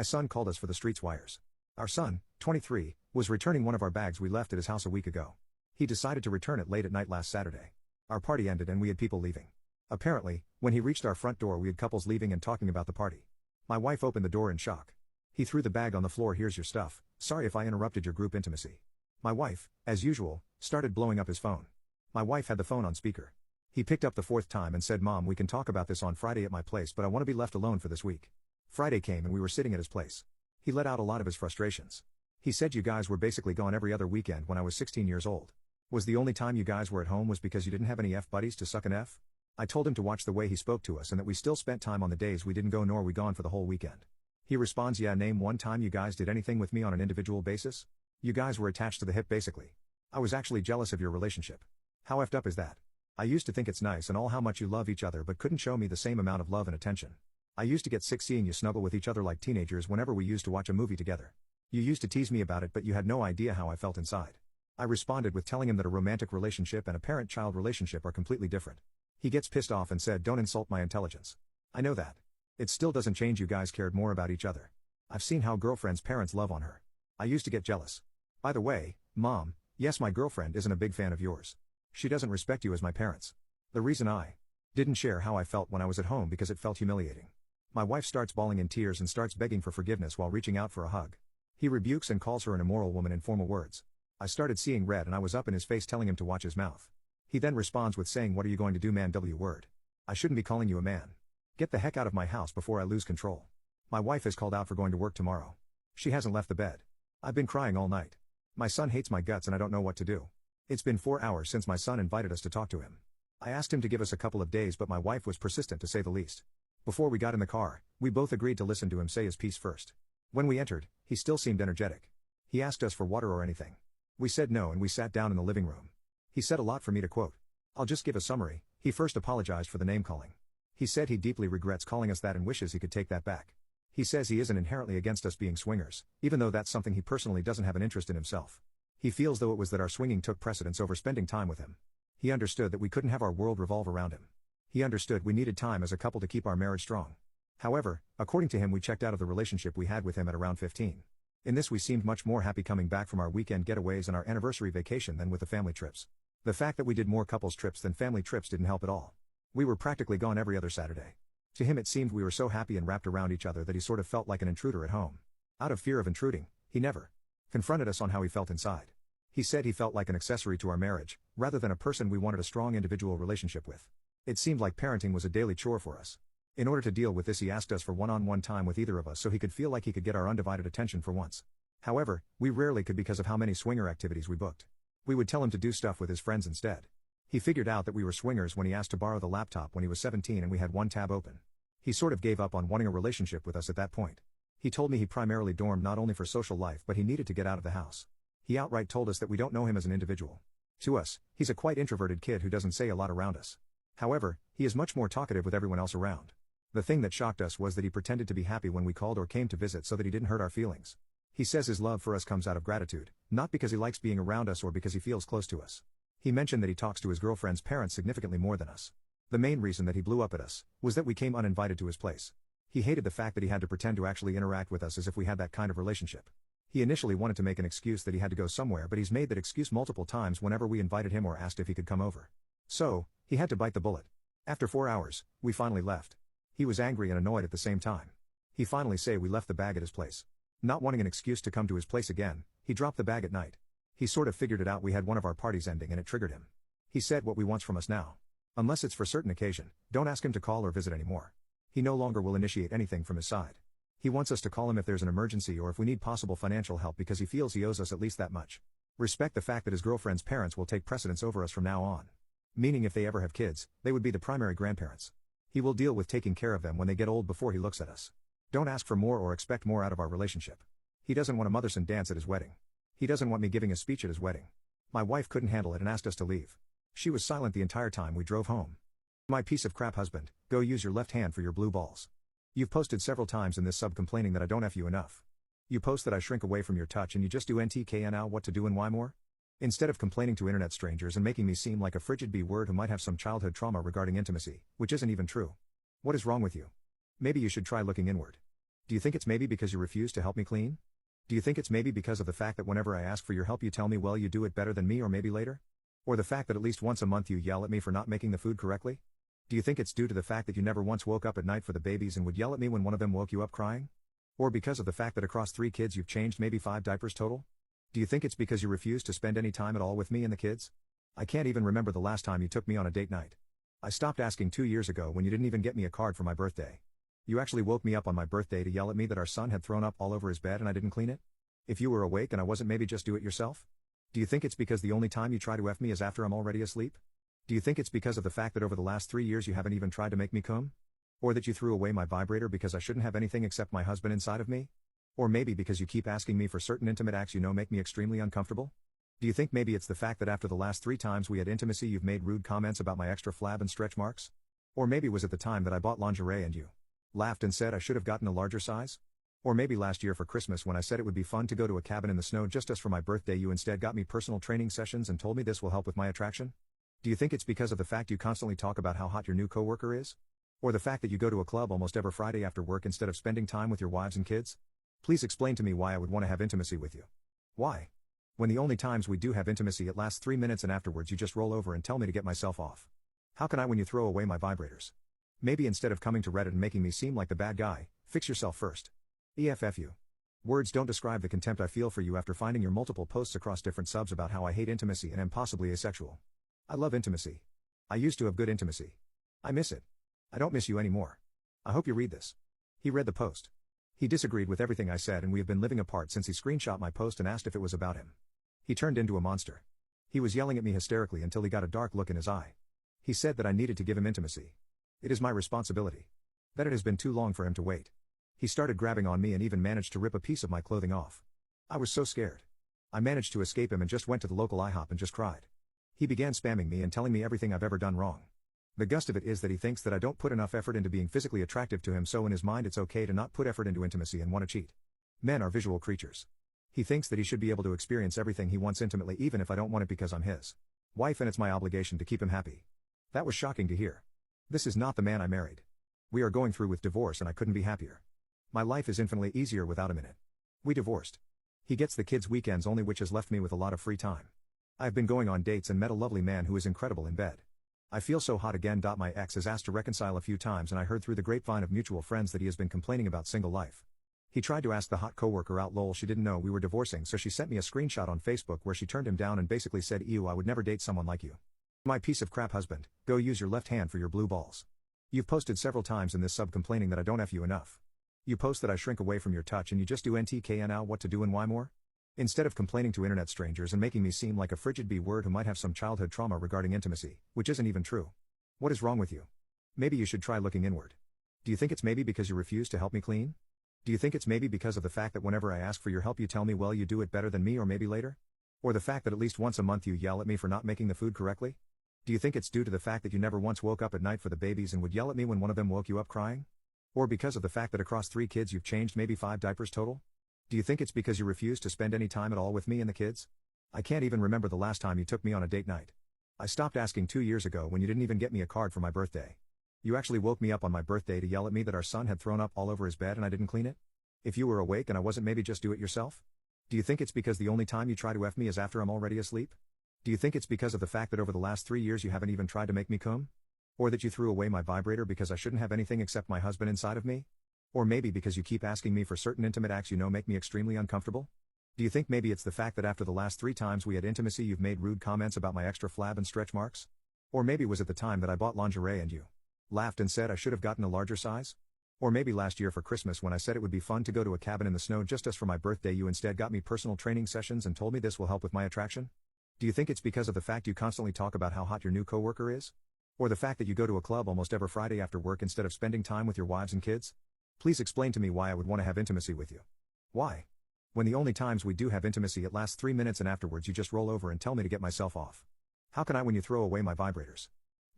My son called us for the streets wires. Our son, 23, was returning one of our bags we left at his house a week ago. He decided to return it late at night last Saturday. Our party ended and we had people leaving. Apparently, when he reached our front door we had couples leaving and talking about the party. My wife opened the door in shock. He threw the bag on the floor. "Here's your stuff, sorry if I interrupted your group intimacy." My wife, as usual, started blowing up his phone. My wife had the phone on speaker. He picked up the fourth time and said, "Mom, we can talk about this on Friday at my place, but I want to be left alone for this week." Friday came and we were sitting at his place. He let out a lot of his frustrations. He said, "You guys were basically gone every other weekend when I was 16 years old. Was the only time you guys were at home was because you didn't have any F-buddies to suck an F?" I told him to watch the way he spoke to us and that we still spent time on the days we didn't go nor we gone for the whole weekend. He responds, "Yeah, name one time you guys did anything with me on an individual basis? You guys were attached to the hip basically. I was actually jealous of your relationship. How effed up is that? I used to think it's nice and all how much you love each other but couldn't show me the same amount of love and attention. I used to get sick seeing you snuggle with each other like teenagers whenever we used to watch a movie together. You used to tease me about it but you had no idea how I felt inside." I responded with telling him that a romantic relationship and a parent-child relationship are completely different. He gets pissed off and said, "Don't insult my intelligence. I know that. It still doesn't change you guys cared more about each other. I've seen how girlfriend's parents love on her. I used to get jealous. By the way, Mom, yes, my girlfriend isn't a big fan of yours. She doesn't respect you as my parents. The reason I didn't share how I felt when I was at home because it felt humiliating." My wife starts bawling in tears and starts begging for forgiveness while reaching out for a hug. He rebukes and calls her an immoral woman in formal words. I started seeing red and I was up in his face telling him to watch his mouth. He then responds with saying, "What are you going to do, man? W-word. I shouldn't be calling you a man. Get the heck out of my house before I lose control." My wife is called out for going to work tomorrow. She hasn't left the bed. I've been crying all night. My son hates my guts and I don't know what to do. It's been 4 hours since my son invited us to talk to him. I asked him to give us a couple of days but my wife was persistent to say the least. Before we got in the car, we both agreed to listen to him say his piece first. When we entered, he still seemed energetic. He asked us for water or anything. We said no and we sat down in the living room. He said a lot for me to quote. I'll just give a summary. He first apologized for the name calling. He said he deeply regrets calling us that and wishes he could take that back. He says he isn't inherently against us being swingers, even though that's something he personally doesn't have an interest in himself. He feels though it was that our swinging took precedence over spending time with him. He understood that we couldn't have our world revolve around him. He understood we needed time as a couple to keep our marriage strong. However, according to him, we checked out of the relationship we had with him at around 15. In this we seemed much more happy coming back from our weekend getaways and our anniversary vacation than with the family trips. The fact that we did more couples trips than family trips didn't help at all. We were practically gone every other Saturday. To him it seemed we were so happy and wrapped around each other that he sort of felt like an intruder at home. Out of fear of intruding, he never confronted us on how he felt inside. He said he felt like an accessory to our marriage, rather than a person we wanted a strong individual relationship with. It seemed like parenting was a daily chore for us. In order to deal with this he asked us for one-on-one time with either of us so he could feel like he could get our undivided attention for once. However, we rarely could because of how many swinger activities we booked. We would tell him to do stuff with his friends instead. He figured out that we were swingers when he asked to borrow the laptop when he was 17 and we had one tab open. He sort of gave up on wanting a relationship with us at that point. He told me he primarily dormed not only for social life but he needed to get out of the house. He outright told us that we don't know him as an individual. To us, he's a quite introverted kid who doesn't say a lot around us. However, he is much more talkative with everyone else around. The thing that shocked us was that he pretended to be happy when we called or came to visit so that he didn't hurt our feelings. He says his love for us comes out of gratitude, not because he likes being around us or because he feels close to us. He mentioned that he talks to his girlfriend's parents significantly more than us. The main reason that he blew up at us was that we came uninvited to his place. He hated the fact that he had to pretend to actually interact with us as if we had that kind of relationship. He initially wanted to make an excuse that he had to go somewhere but he's made that excuse multiple times whenever we invited him or asked if he could come over. So, he had to bite the bullet. After 4 hours, we finally left. He was angry and annoyed at the same time. He finally said we left the bag at his place. Not wanting an excuse to come to his place again, he dropped the bag at night. He sort of figured it out we had one of our parties ending and it triggered him. He said what we wants from us now. Unless it's for certain occasion, don't ask him to call or visit anymore. He no longer will initiate anything from his side. He wants us to call him if there's an emergency or if we need possible financial help because he feels he owes us at least that much. Respect the fact that his girlfriend's parents will take precedence over us from now on. Meaning if they ever have kids, they would be the primary grandparents. He will deal with taking care of them when they get old before he looks at us. Don't ask for more or expect more out of our relationship. He doesn't want a motherson dance at his wedding. He doesn't want me giving a speech at his wedding. My wife couldn't handle it and asked us to leave. She was silent the entire time we drove home. My piece of crap husband, go use your left hand for your blue balls. You've posted several times in this sub complaining that I don't F you enough. You post that I shrink away from your touch and you just do NTKN out what to do and why more? Instead of complaining to internet strangers and making me seem like a frigid B-word who might have some childhood trauma regarding intimacy, which isn't even true. What is wrong with you? Maybe you should try looking inward. Do you think it's maybe because you refuse to help me clean? Do you think it's maybe because of the fact that whenever I ask for your help you tell me well you do it better than me or maybe later? Or the fact that at least once a month you yell at me for not making the food correctly? Do you think it's due to the fact that you never once woke up at night for the babies and would yell at me when one of them woke you up crying? Or because of the fact that across 3 kids you've changed maybe 5 diapers total? Do you think it's because you refuse to spend any time at all with me and the kids? I can't even remember the last time you took me on a date night. I stopped asking 2 years ago when you didn't even get me a card for my birthday. You actually woke me up on my birthday to yell at me that our son had thrown up all over his bed and I didn't clean it? If you were awake and I wasn't, maybe just do it yourself? Do you think it's because the only time you try to F me is after I'm already asleep? Do you think it's because of the fact that over the last 3 years you haven't even tried to make me cum? Or that you threw away my vibrator because I shouldn't have anything except my husband inside of me? Or maybe because you keep asking me for certain intimate acts you know make me extremely uncomfortable? Do you think maybe it's the fact that after the last 3 times we had intimacy you've made rude comments about my extra flab and stretch marks? Or maybe was it the time that I bought lingerie and you laughed and said I should have gotten a larger size? Or maybe last year for Christmas when I said it would be fun to go to a cabin in the snow just as for my birthday you instead got me personal training sessions and told me this will help with my attraction? Do you think it's because of the fact you constantly talk about how hot your new coworker is? Or the fact that you go to a club almost every Friday after work instead of spending time with your wives and kids? Please explain to me why I would want to have intimacy with you. Why? When the only times we do have intimacy it lasts 3 minutes and afterwards you just roll over and tell me to get myself off. How can I when you throw away my vibrators? Maybe instead of coming to Reddit and making me seem like the bad guy, fix yourself first. EFFU. Words don't describe the contempt I feel for you after finding your multiple posts across different subs about how I hate intimacy and am possibly asexual. I love intimacy. I used to have good intimacy. I miss it. I don't miss you anymore. I hope you read this. He read the post. He disagreed with everything I said and we have been living apart since he screenshot my post and asked if it was about him. He turned into a monster. He was yelling at me hysterically until he got a dark look in his eye. He said that I needed to give him intimacy. It is my responsibility. That it has been too long for him to wait. He started grabbing on me and even managed to rip a piece of my clothing off. I was so scared. I managed to escape him and just went to the local IHOP and just cried. He began spamming me and telling me everything I've ever done wrong. The gist of it is that he thinks that I don't put enough effort into being physically attractive to him, so in his mind it's okay to not put effort into intimacy and want to cheat. Men are visual creatures. He thinks that he should be able to experience everything he wants intimately even if I don't want it because I'm his wife and it's my obligation to keep him happy. That was shocking to hear. This is not the man I married. We are going through with divorce and I couldn't be happier. My life is infinitely easier without him in it. We divorced. He gets the kids' weekends only, which has left me with a lot of free time. I've been going on dates and met a lovely man who is incredible in bed. I feel so hot again. My ex has asked to reconcile a few times and I heard through the grapevine of mutual friends that he has been complaining about single life. He tried to ask the hot coworker out. Lol, she didn't know we were divorcing, so she sent me a screenshot on Facebook where she turned him down and basically said, "Ew, I would never date someone like you. My piece of crap husband, go use your left hand for your blue balls. You've posted several times in this sub complaining that I don't F you enough. You post that I shrink away from your touch and you just do NTK now what to do and why more? Instead of complaining to internet strangers and making me seem like a frigid B-word who might have some childhood trauma regarding intimacy, which isn't even true. What is wrong with you? Maybe you should try looking inward. Do you think it's maybe because you refuse to help me clean? Do you think it's maybe because of the fact that whenever I ask for your help you tell me well you do it better than me or maybe later? Or the fact that at least once a month you yell at me for not making the food correctly? Do you think it's due to the fact that you never once woke up at night for the babies and would yell at me when one of them woke you up crying? Or because of the fact that across 3 kids you've changed maybe 5 diapers total? Do you think it's because you refuse to spend any time at all with me and the kids? I can't even remember the last time you took me on a date night. I stopped asking 2 years ago when you didn't even get me a card for my birthday. You actually woke me up on my birthday to yell at me that our son had thrown up all over his bed and I didn't clean it? If you were awake and I wasn't, maybe just do it yourself? Do you think it's because the only time you try to F me is after I'm already asleep? Do you think it's because of the fact that over the last 3 years you haven't even tried to make me cum? Or that you threw away my vibrator because I shouldn't have anything except my husband inside of me? Or maybe because you keep asking me for certain intimate acts you know make me extremely uncomfortable? Do you think maybe it's the fact that after the last 3 times we had intimacy you've made rude comments about my extra flab and stretch marks? Or maybe was it the time that I bought lingerie and you laughed and said I should have gotten a larger size? Or maybe last year for Christmas when I said it would be fun to go to a cabin in the snow just as for my birthday you instead got me personal training sessions and told me this will help with my attraction? Do you think it's because of the fact you constantly talk about how hot your new coworker is? Or the fact that you go to a club almost every Friday after work instead of spending time with your wives and kids? Please explain to me why I would want to have intimacy with you. Why? When the only times we do have intimacy it lasts 3 minutes and afterwards you just roll over and tell me to get myself off. How can I when you throw away my vibrators?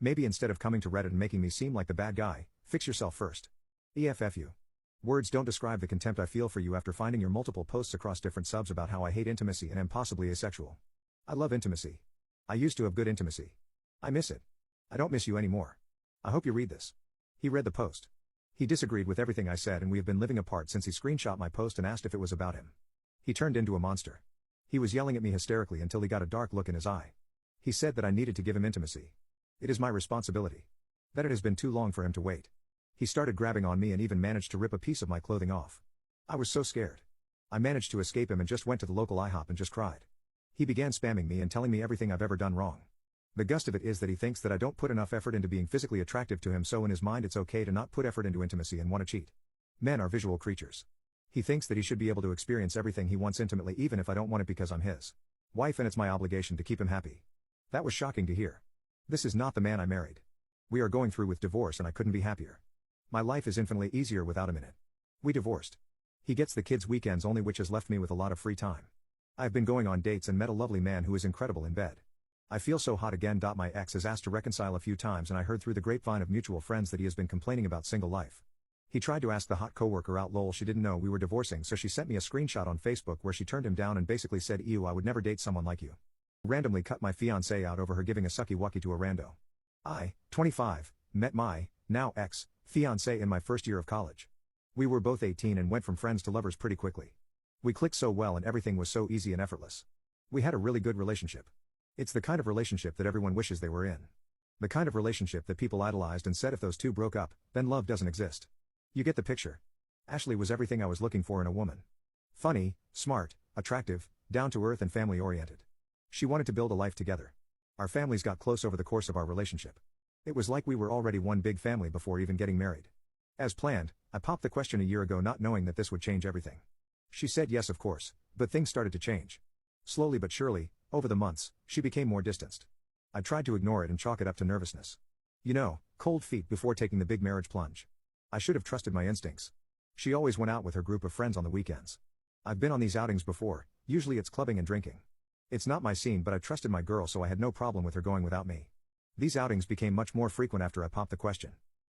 Maybe instead of coming to Reddit and making me seem like the bad guy, fix yourself first. EFFU. Words don't describe the contempt I feel for you after finding your multiple posts across different subs about how I hate intimacy and am possibly asexual. I love intimacy. I used to have good intimacy. I miss it. I don't miss you anymore. I hope you read this. He read the post. He disagreed with everything I said and we have been living apart since he screenshot my post and asked if it was about him. He turned into a monster. He was yelling at me hysterically until he got a dark look in his eye. He said that I needed to give him intimacy. It is my responsibility. That it has been too long for him to wait. He started grabbing on me and even managed to rip a piece of my clothing off. I was so scared. I managed to escape him and just went to the local IHOP and just cried. He began spamming me and telling me everything I've ever done wrong. The gist of it is that he thinks that I don't put enough effort into being physically attractive to him, so in his mind it's okay to not put effort into intimacy and want to cheat. Men are visual creatures. He thinks that he should be able to experience everything he wants intimately even if I don't want it because I'm his wife and it's my obligation to keep him happy. That was shocking to hear. This is not the man I married. We are going through with divorce and I couldn't be happier. My life is infinitely easier without him in it. We divorced. He gets the kids' weekends only, which has left me with a lot of free time. I've been going on dates and met a lovely man who is incredible in bed. I feel so hot again. My ex has asked to reconcile a few times and I heard through the grapevine of mutual friends that he has been complaining about single life. He tried to ask the hot coworker out. Lol, she didn't know we were divorcing, so she sent me a screenshot on Facebook where she turned him down and basically said, "Ew, I would never date someone like you." Randomly cut my fiancé out over her giving a sucky wucky to a rando. I, 25, met my, now ex, fiancé in my first year of college. We were both 18 and went from friends to lovers pretty quickly. We clicked so well and everything was so easy and effortless. We had a really good relationship. It's the kind of relationship that everyone wishes they were in. The kind of relationship that people idolized and said if those two broke up, then love doesn't exist. You get the picture. Ashley was everything I was looking for in a woman. Funny, smart, attractive, down to earth and family oriented. She wanted to build a life together. Our families got close over the course of our relationship. It was like we were already one big family before even getting married. As planned, I popped the question a year ago not knowing that this would change everything. She said yes of course, but things started to change. Slowly but surely, over the months, she became more distanced. I tried to ignore it and chalk it up to nervousness. You know, cold feet before taking the big marriage plunge. I should have trusted my instincts. She always went out with her group of friends on the weekends. I've been on these outings before, usually it's clubbing and drinking. It's not my scene, but I trusted my girl, so I had no problem with her going without me. These outings became much more frequent after I popped the question.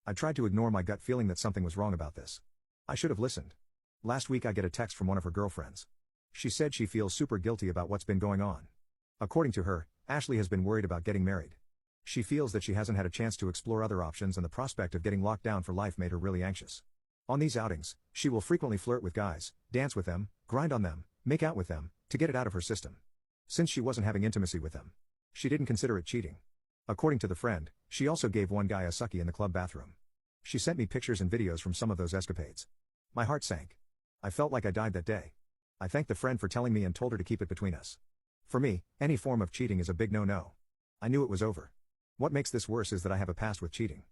I tried to ignore my gut feeling that something was wrong about this. I should have listened. Last week I get a text from one of her girlfriends. She said she feels super guilty about what's been going on. According to her, Ashley has been worried about getting married. She feels that she hasn't had a chance to explore other options and the prospect of getting locked down for life made her really anxious. On these outings, she will frequently flirt with guys, dance with them, grind on them, make out with them, to get it out of her system. Since she wasn't having intimacy with them, she didn't consider it cheating. According to the friend, she also gave one guy a sucky in the club bathroom. She sent me pictures and videos from some of those escapades. My heart sank. I felt like I died that day. I thanked the friend for telling me and told her to keep it between us. For me, any form of cheating is a big no-no. I knew it was over. What makes this worse is that I have a past with cheating.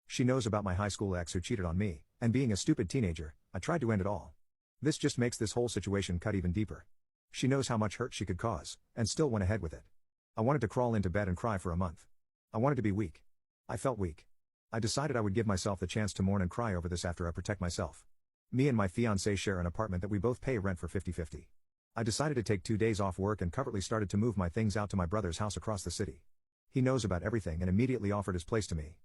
She knows about my high school ex who cheated on me, and being a stupid teenager, I tried to end it all. This just makes this whole situation cut even deeper. She knows how much hurt she could cause, and still went ahead with it. I wanted to crawl into bed and cry for a month. I wanted to be weak. I felt weak. I decided I would give myself the chance to mourn and cry over this after I protect myself. Me and my fiancé share an apartment that we both pay rent for 50-50. I decided to take 2 days off work and covertly started to move my things out to my brother's house across the city. He knows about everything and immediately offered his place to me.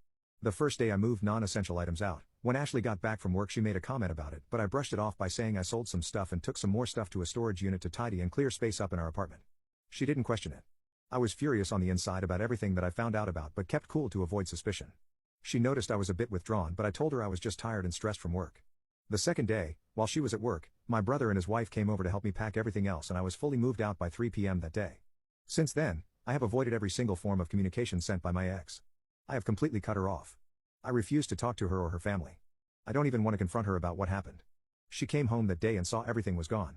The first day I moved non-essential items out. When Ashley got back from work she made a comment about it, but I brushed it off by saying I sold some stuff and took some more stuff to a storage unit to tidy and clear space up in our apartment. She didn't question it. I was furious on the inside about everything that I found out about but kept cool to avoid suspicion. She noticed I was a bit withdrawn, but I told her I was just tired and stressed from work. The second day, while she was at work, my brother and his wife came over to help me pack everything else and I was fully moved out by 3 p.m. that day. Since then, I have avoided every single form of communication sent by my ex. I have completely cut her off. I refuse to talk to her or her family. I don't even want to confront her about what happened. She came home that day and saw everything was gone.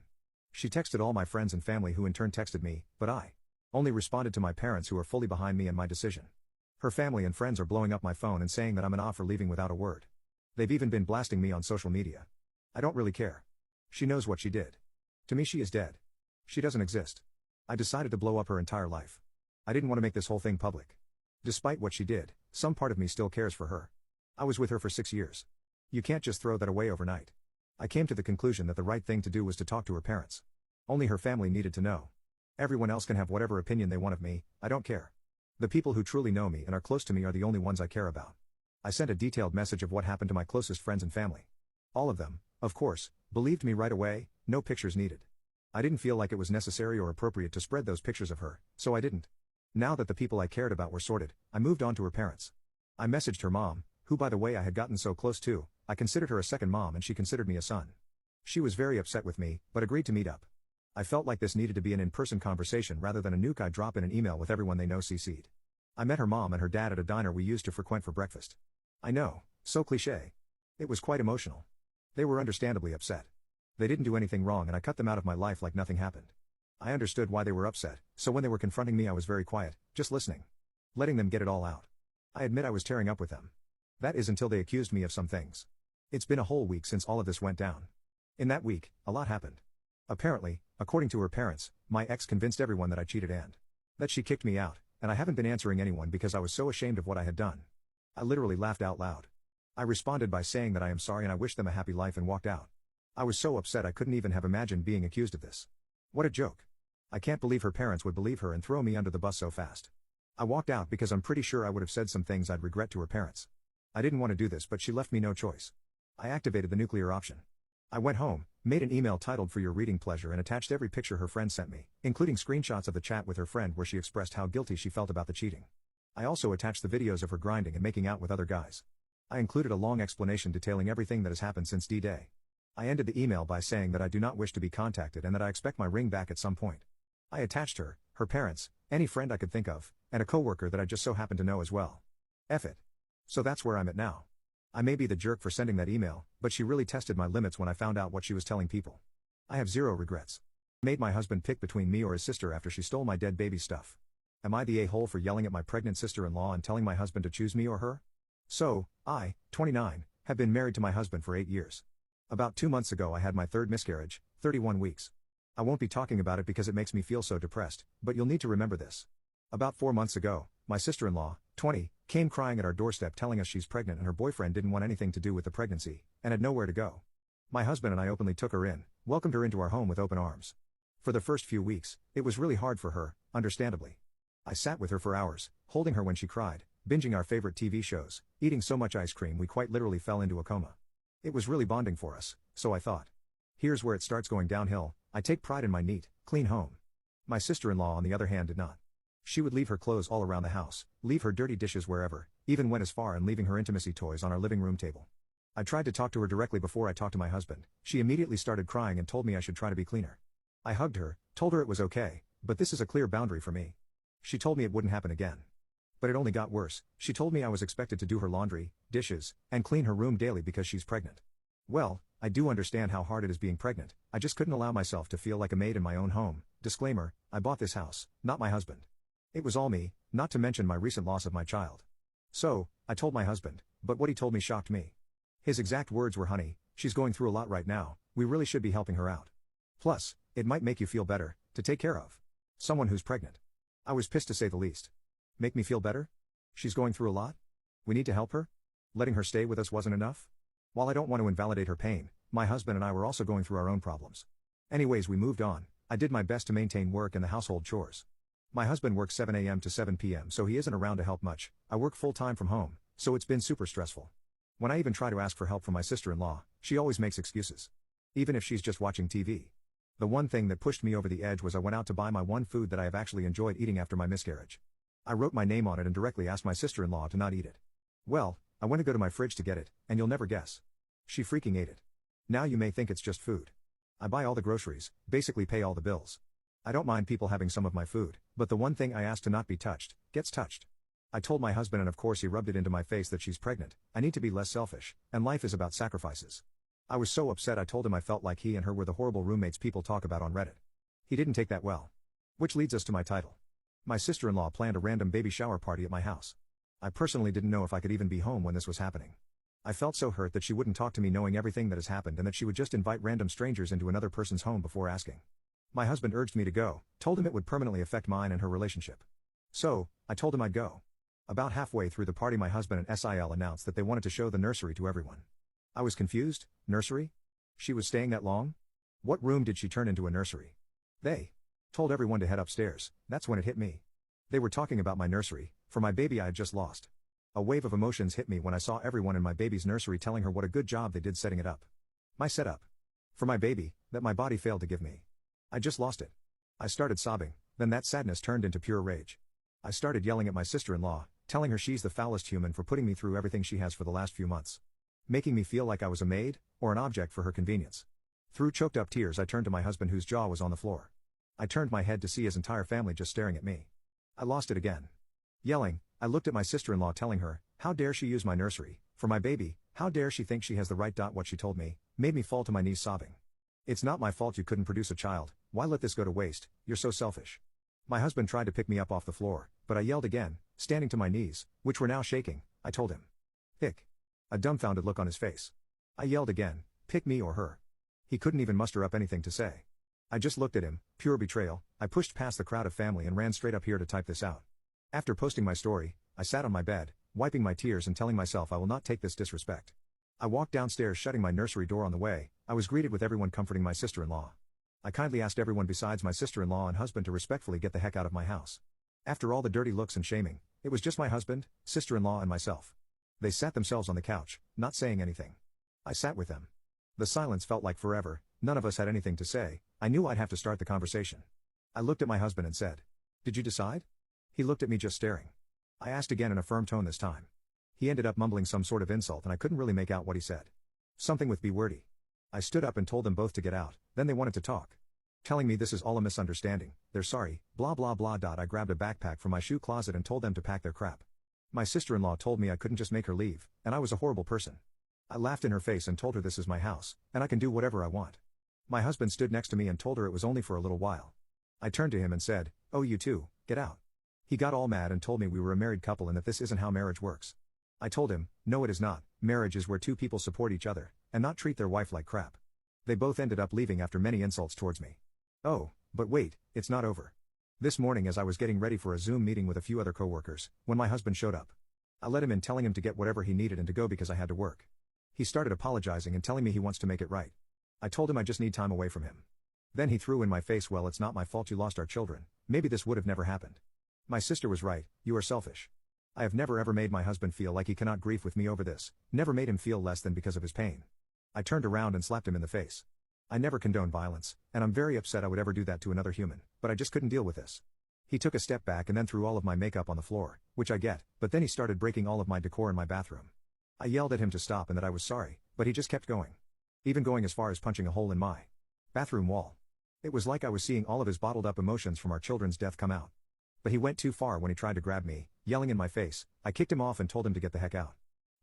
She texted all my friends and family who in turn texted me, but I only responded to my parents who are fully behind me and my decision. Her family and friends are blowing up my phone and saying that I'm an off for leaving without a word. They've even been blasting me on social media. I don't really care. She knows what she did. To me she is dead. She doesn't exist. I decided to blow up her entire life. I didn't want to make this whole thing public. Despite what she did, some part of me still cares for her. I was with her for 6 years. You can't just throw that away overnight. I came to the conclusion that the right thing to do was to talk to her parents. Only her family needed to know. Everyone else can have whatever opinion they want of me, I don't care. The people who truly know me and are close to me are the only ones I care about. I sent a detailed message of what happened to my closest friends and family. All of them, of course, believed me right away, no pictures needed. I didn't feel like it was necessary or appropriate to spread those pictures of her, so I didn't. Now that the people I cared about were sorted, I moved on to her parents. I messaged her mom, who by the way I had gotten so close to, I considered her a second mom and she considered me a son. She was very upset with me, but agreed to meet up. I felt like this needed to be an in-person conversation rather than a nuke I drop in an email with everyone they know CC'd. I met her mom and her dad at a diner we used to frequent for breakfast. I know, so cliché. It was quite emotional. They were understandably upset. They didn't do anything wrong and I cut them out of my life like nothing happened. I understood why they were upset, so when they were confronting me I was very quiet, just listening. Letting them get it all out. I admit I was tearing up with them. That is until they accused me of some things. It's been a whole week since all of this went down. In that week, a lot happened. Apparently, according to her parents, my ex convinced everyone that I cheated and that she kicked me out, and I haven't been answering anyone because I was so ashamed of what I had done. I literally laughed out loud. I responded by saying that I am sorry and I wished them a happy life and walked out. I was so upset I couldn't even have imagined being accused of this. What a joke. I can't believe her parents would believe her and throw me under the bus so fast. I walked out because I'm pretty sure I would have said some things I'd regret to her parents. I didn't want to do this but she left me no choice. I activated the nuclear option. I went home, made an email titled "For Your Reading Pleasure" and attached every picture her friend sent me, including screenshots of the chat with her friend where she expressed how guilty she felt about the cheating. I also attached the videos of her grinding and making out with other guys. I included a long explanation detailing everything that has happened since D-Day. I ended the email by saying that I do not wish to be contacted and that I expect my ring back at some point. I attached her parents, any friend I could think of, and a coworker that I just so happened to know as well. F it. So that's where I'm at now. I may be the jerk for sending that email, but she really tested my limits when I found out what she was telling people. I have zero regrets. Made my husband pick between me or his sister after she stole my dead baby stuff. Am I the a-hole for yelling at my pregnant sister-in-law and telling my husband to choose me or her? So, I, 29, have been married to my husband for 8 years. About 2 months ago I had my third miscarriage, 31 weeks. I won't be talking about it because it makes me feel so depressed, but you'll need to remember this. About 4 months ago, my sister-in-law, 20, came crying at our doorstep telling us she's pregnant and her boyfriend didn't want anything to do with the pregnancy, and had nowhere to go. My husband and I openly took her in, welcomed her into our home with open arms. For the first few weeks, it was really hard for her, understandably. I sat with her for hours, holding her when she cried, binging our favorite TV shows, eating so much ice cream we quite literally fell into a coma. It was really bonding for us, so I thought. Here's where it starts going downhill. I take pride in my neat, clean home. My sister-in-law on the other hand did not. She would leave her clothes all around the house, leave her dirty dishes wherever, even went as far in leaving her intimacy toys on our living room table. I tried to talk to her directly before I talked to my husband. She immediately started crying and told me I should try to be cleaner. I hugged her, told her it was okay, but this is a clear boundary for me. She told me it wouldn't happen again. But it only got worse. She told me I was expected to do her laundry, dishes, and clean her room daily because she's pregnant. Well, I do understand how hard it is being pregnant. I just couldn't allow myself to feel like a maid in my own home. Disclaimer, I bought this house, not my husband. It was all me, not to mention my recent loss of my child. So, I told my husband, but what he told me shocked me. His exact words were, "Honey, she's going through a lot right now, we really should be helping her out. Plus, it might make you feel better, to take care of someone who's pregnant." I was pissed to say the least. Make me feel better? She's going through a lot? We need to help her? Letting her stay with us wasn't enough? While I don't want to invalidate her pain, my husband and I were also going through our own problems. Anyways, we moved on. I did my best to maintain work and the household chores. My husband works 7 a.m. to 7 p.m. so he isn't around to help much. I work full-time from home, so it's been super stressful. When I even try to ask for help from my sister-in-law, she always makes excuses. Even if she's just watching TV. The one thing that pushed me over the edge was I went out to buy my one food that I have actually enjoyed eating after my miscarriage. I wrote my name on it and directly asked my sister-in-law to not eat it. Well, I went to go to my fridge to get it, and you'll never guess. She freaking ate it. Now you may think it's just food. I buy all the groceries, basically pay all the bills. I don't mind people having some of my food, but the one thing I asked to not be touched, gets touched. I told my husband and of course he rubbed it into my face that she's pregnant. I need to be less selfish, and life is about sacrifices. I was so upset I told him I felt like he and her were the horrible roommates people talk about on Reddit. He didn't take that well. Which leads us to my title. My sister-in-law planned a random baby shower party at my house. I personally didn't know if I could even be home when this was happening. I felt so hurt that she wouldn't talk to me knowing everything that has happened and that she would just invite random strangers into another person's home before asking. My husband urged me to go, told him it would permanently affect mine and her relationship. So, I told him I'd go. About halfway through the party my husband and SIL announced that they wanted to show the nursery to everyone. I was confused. Nursery? She was staying that long? What room did she turn into a nursery? They told everyone to head upstairs. That's when it hit me. They were talking about my nursery, for my baby I had just lost. A wave of emotions hit me when I saw everyone in my baby's nursery telling her what a good job they did setting it up. My setup. For my baby, that my body failed to give me. I just lost it. I started sobbing, then that sadness turned into pure rage. I started yelling at my sister-in-law, telling her she's the foulest human for putting me through everything she has for the last few months. making me feel like I was a maid, or an object for her convenience. Through choked up tears I turned to my husband whose jaw was on the floor. I turned my head to see his entire family just staring at me. I lost it again. Yelling, I looked at my sister-in-law telling her, how dare she use my nursery, for my baby, how dare she think she has the right. What she told me, made me fall to my knees sobbing. It's not my fault you couldn't produce a child, why let this go to waste, you're so selfish. My husband tried to pick me up off the floor, but I yelled again, standing to my knees, which were now shaking, I told him. Pick. A dumbfounded look on his face. I yelled again, pick me or her. He couldn't even muster up anything to say. I just looked at him, pure betrayal. I pushed past the crowd of family and ran straight up here to type this out. After posting my story, I sat on my bed, wiping my tears and telling myself I will not take this disrespect. I walked downstairs shutting my nursery door on the way. I was greeted with everyone comforting my sister-in-law. I kindly asked everyone besides my sister-in-law and husband to respectfully get the heck out of my house. After all the dirty looks and shaming, it was just my husband, sister-in-law and myself. They sat themselves on the couch, not saying anything. I sat with them. The silence felt like forever, none of us had anything to say. I knew I'd have to start the conversation. I looked at my husband and said, did you decide? He looked at me just staring. I asked again in a firm tone this time. He ended up mumbling some sort of insult and I couldn't really make out what he said. Something with be wordy. I stood up and told them both to get out, then they wanted to talk. Telling me this is all a misunderstanding, they're sorry, blah blah blah. I grabbed a backpack from my shoe closet and told them to pack their crap. My sister-in-law told me I couldn't just make her leave, and I was a horrible person. I laughed in her face and told her this is my house, and I can do whatever I want. My husband stood next to me and told her it was only for a little while. I turned to him and said, oh you too, get out. He got all mad and told me we were a married couple and that this isn't how marriage works. I told him, no it is not, marriage is where two people support each other, and not treat their wife like crap. They both ended up leaving after many insults towards me. Oh, but wait, it's not over. This morning as I was getting ready for a Zoom meeting with a few other coworkers, when my husband showed up. I let him in telling him to get whatever he needed and to go because I had to work. He started apologizing and telling me he wants to make it right. I told him I just need time away from him. Then he threw in my face, well it's not my fault you lost our children, maybe this would have never happened. My sister was right, you are selfish. I have never ever made my husband feel like he cannot grieve with me over this, never made him feel less than because of his pain. I turned around and slapped him in the face. I never condone violence, and I'm very upset I would ever do that to another human, but I just couldn't deal with this. He took a step back and then threw all of my makeup on the floor, which I get, but then he started breaking all of my decor in my bathroom. I yelled at him to stop and that I was sorry, but he just kept going. Even going as far as punching a hole in my bathroom wall. It was like I was seeing all of his bottled up emotions from our children's death come out. But he went too far when he tried to grab me, yelling in my face. I kicked him off and told him to get the heck out.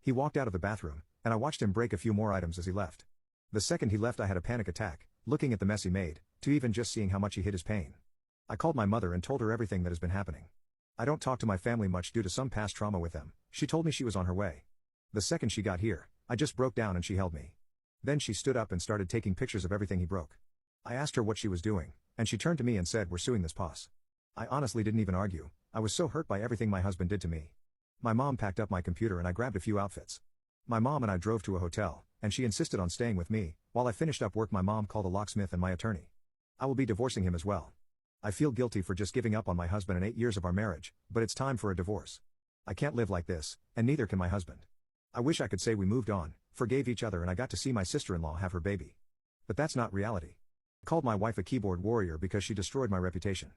He walked out of the bathroom, and I watched him break a few more items as he left. The second he left I had a panic attack, looking at the mess he made, to even just seeing how much he hid his pain. I called my mother and told her everything that has been happening. I don't talk to my family much due to some past trauma with them. She told me she was on her way. The second she got here, I just broke down and she held me. Then she stood up and started taking pictures of everything he broke. I asked her what she was doing, and she turned to me and said, we're suing this posse. I honestly didn't even argue. I was so hurt by everything my husband did to me. My mom packed up my computer and I grabbed a few outfits. My mom and I drove to a hotel, and she insisted on staying with me. While I finished up work my mom called a locksmith and my attorney. I will be divorcing him as well. I feel guilty for just giving up on my husband in 8 years of our marriage, but it's time for a divorce. I can't live like this, and neither can my husband. I wish I could say we moved on, forgave each other and I got to see my sister-in-law have her baby. But that's not reality. I called my wife a keyboard warrior because she destroyed my reputation.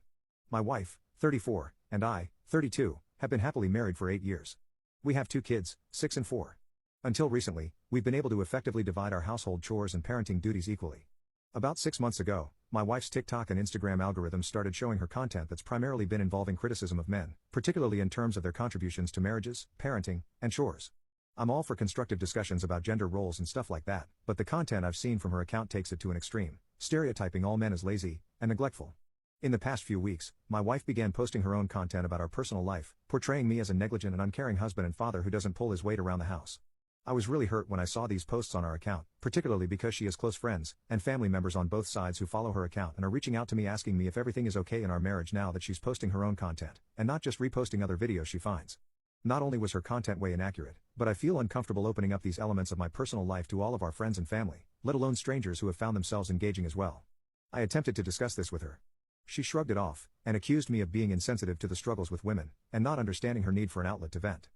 My wife, 34, and I, 32, have been happily married for 8 years. We have 2 kids, 6 and 4. Until recently, we've been able to effectively divide our household chores and parenting duties equally. About 6 months ago, my wife's TikTok and Instagram algorithms started showing her content that's primarily been involving criticism of men, particularly in terms of their contributions to marriages, parenting, and chores. I'm all for constructive discussions about gender roles and stuff like that, but the content I've seen from her account takes it to an extreme, stereotyping all men as lazy and neglectful. In the past few weeks, my wife began posting her own content about our personal life, portraying me as a negligent and uncaring husband and father who doesn't pull his weight around the house. I was really hurt when I saw these posts on our account, particularly because she has close friends and family members on both sides who follow her account and are reaching out to me asking me if everything is okay in our marriage now that she's posting her own content, and not just reposting other videos she finds. Not only was her content way inaccurate, but I feel uncomfortable opening up these elements of my personal life to all of our friends and family, let alone strangers who have found themselves engaging as well. I attempted to discuss this with her. She shrugged it off, and accused me of being insensitive to the struggles with women, and not understanding her need for an outlet to vent.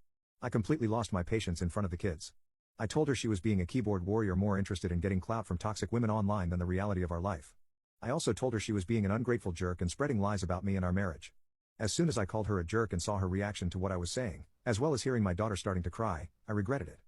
I completely lost my patience in front of the kids. I told her she was being a keyboard warrior more interested in getting clout from toxic women online than the reality of our life. I also told her she was being an ungrateful jerk and spreading lies about me and our marriage. As soon as I called her a jerk and saw her reaction to what I was saying, as well as hearing my daughter starting to cry, I regretted it.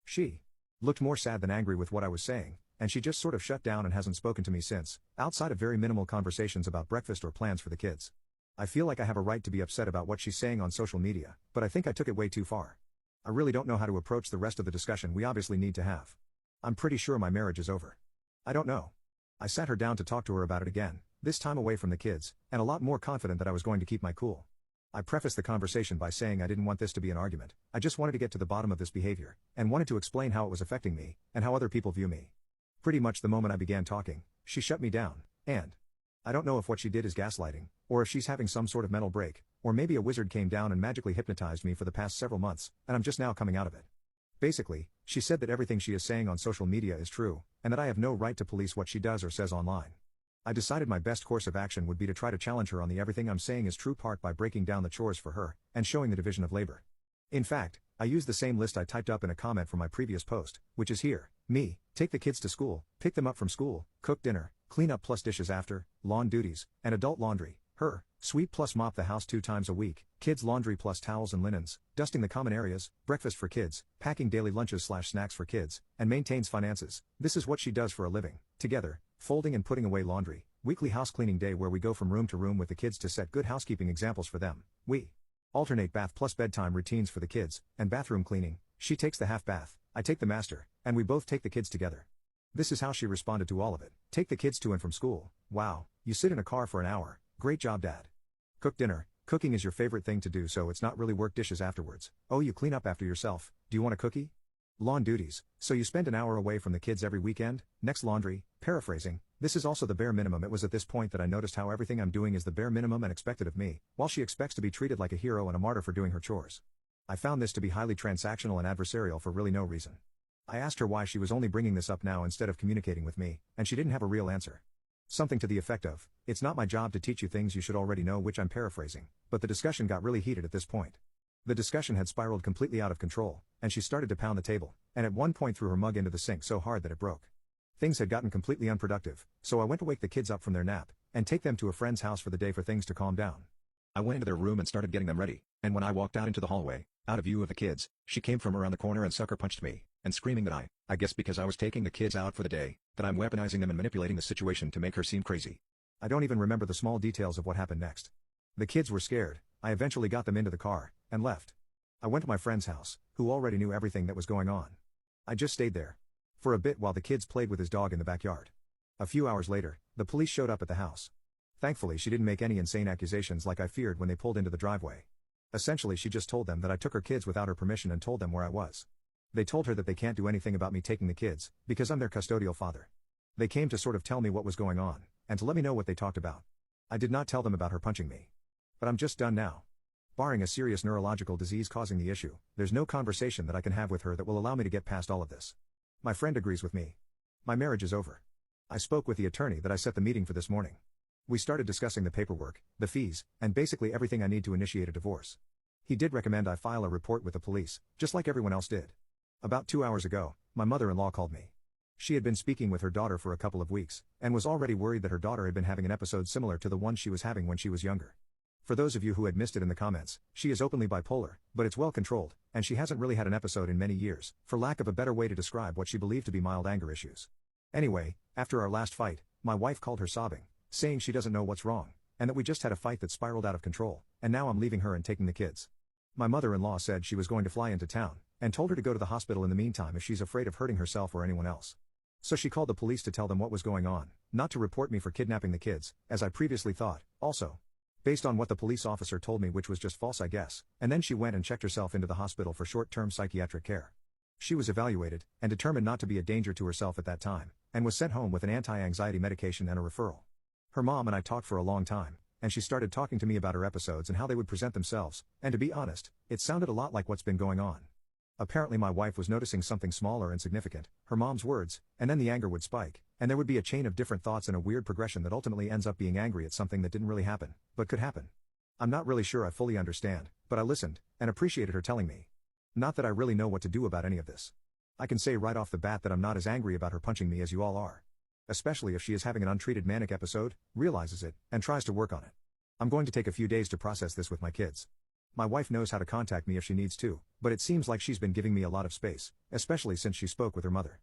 She Looked more sad than angry with what I was saying, and she just sort of shut down and hasn't spoken to me since, outside of very minimal conversations about breakfast or plans for the kids. I feel like I have a right to be upset about what she's saying on social media, but I think I took it way too far. I really don't know how to approach the rest of the discussion we obviously need to have. I'm pretty sure my marriage is over. I don't know. I sat her down to talk to her about it again, this time away from the kids, and a lot more confident that I was going to keep my cool. I prefaced the conversation by saying I didn't want this to be an argument, I just wanted to get to the bottom of this behavior, and wanted to explain how it was affecting me, and how other people view me. Pretty much the moment I began talking, she shut me down, and I don't know if what she did is gaslighting, or if she's having some sort of mental break, or maybe a wizard came down and magically hypnotized me for the past several months, and I'm just now coming out of it. Basically, she said that everything she is saying on social media is true, and that I have no right to police what she does or says online. I decided my best course of action would be to try to challenge her on the everything I'm saying is true part by breaking down the chores for her, and showing the division of labor. In fact, I used the same list I typed up in a comment from my previous post, which is here: me, take the kids to school, pick them up from school, cook dinner, clean up plus dishes after, lawn duties, and adult laundry; her, sweep plus mop the house 2 times a week, kids laundry plus towels and linens, dusting the common areas, breakfast for kids, packing daily lunches/snacks for kids, and maintains finances. This is what she does for a living. Together, folding and putting away laundry, weekly house cleaning day where we go from room to room with the kids to set good housekeeping examples for them. We alternate bath plus bedtime routines for the kids, and bathroom cleaning. She takes the half bath, I take the master, and we both take the kids together. This is how she responded to all of it. Take the kids to and from school. Wow, you sit in a car for an hour. Great job, Dad. Cook dinner. Cooking is your favorite thing to do, so it's not really work. Dishes afterwards. Oh, you clean up after yourself. Do you want a cookie? Lawn duties. So you spend an hour away from the kids every weekend? Next, laundry. Paraphrasing, this is also the bare minimum. It was at this point that I noticed how everything I'm doing is the bare minimum and expected of me, while she expects to be treated like a hero and a martyr for doing her chores. I found this to be highly transactional and adversarial for really no reason. I asked her why she was only bringing this up now instead of communicating with me, and she didn't have a real answer. Something to the effect of, "It's not my job to teach you things you should already know," which I'm paraphrasing, but the discussion got really heated at this point. The discussion had spiraled completely out of control, and she started to pound the table, and at one point threw her mug into the sink so hard that it broke. Things had gotten completely unproductive, so I went to wake the kids up from their nap, and take them to a friend's house for the day for things to calm down. I went into their room and started getting them ready, and when I walked out into the hallway, out of view of the kids, she came from around the corner and sucker punched me, and screaming that I guess because I was taking the kids out for the day, that I'm weaponizing them and manipulating the situation to make her seem crazy. I don't even remember the small details of what happened next. The kids were scared. I eventually got them into the car, and left. I went to my friend's house, who already knew everything that was going on. I just stayed there for a bit while the kids played with his dog in the backyard. A few hours later, the police showed up at the house. Thankfully, she didn't make any insane accusations like I feared when they pulled into the driveway. Essentially, she just told them that I took her kids without her permission and told them where I was. They told her that they can't do anything about me taking the kids, because I'm their custodial father. They came to sort of tell me what was going on, and to let me know what they talked about. I did not tell them about her punching me. But I'm just done now. Barring a serious neurological disease causing the issue, there's no conversation that I can have with her that will allow me to get past all of this. My friend agrees with me. My marriage is over. I spoke with the attorney that I set the meeting for this morning. We started discussing the paperwork, the fees, and basically everything I need to initiate a divorce. He did recommend I file a report with the police, just like everyone else did. About 2 hours ago, my mother-in-law called me. She had been speaking with her daughter for a couple of weeks, and was already worried that her daughter had been having an episode similar to the one she was having when she was younger. For those of you who had missed it in the comments, she is openly bipolar, but it's well controlled, and she hasn't really had an episode in many years, for lack of a better way to describe what she believed to be mild anger issues. Anyway, after our last fight, my wife called her sobbing, saying she doesn't know what's wrong, and that we just had a fight that spiraled out of control, and now I'm leaving her and taking the kids. My mother-in-law said she was going to fly into town, and told her to go to the hospital in the meantime if she's afraid of hurting herself or anyone else. So she called the police to tell them what was going on, not to report me for kidnapping the kids, as I previously thought, also. Based on what the police officer told me, which was just false I guess, and then she went and checked herself into the hospital for short-term psychiatric care. She was evaluated, and determined not to be a danger to herself at that time, and was sent home with an anti-anxiety medication and a referral. Her mom and I talked for a long time, and she started talking to me about her episodes and how they would present themselves, and to be honest, it sounded a lot like what's been going on. Apparently my wife was noticing something small or insignificant, her mom's words, and then the anger would spike, and there would be a chain of different thoughts and a weird progression that ultimately ends up being angry at something that didn't really happen, but could happen. I'm not really sure I fully understand, but I listened, and appreciated her telling me. Not that I really know what to do about any of this. I can say right off the bat that I'm not as angry about her punching me as you all are. Especially if she is having an untreated manic episode, realizes it, and tries to work on it. I'm going to take a few days to process this with my kids. My wife knows how to contact me if she needs to, but it seems like she's been giving me a lot of space, especially since she spoke with her mother.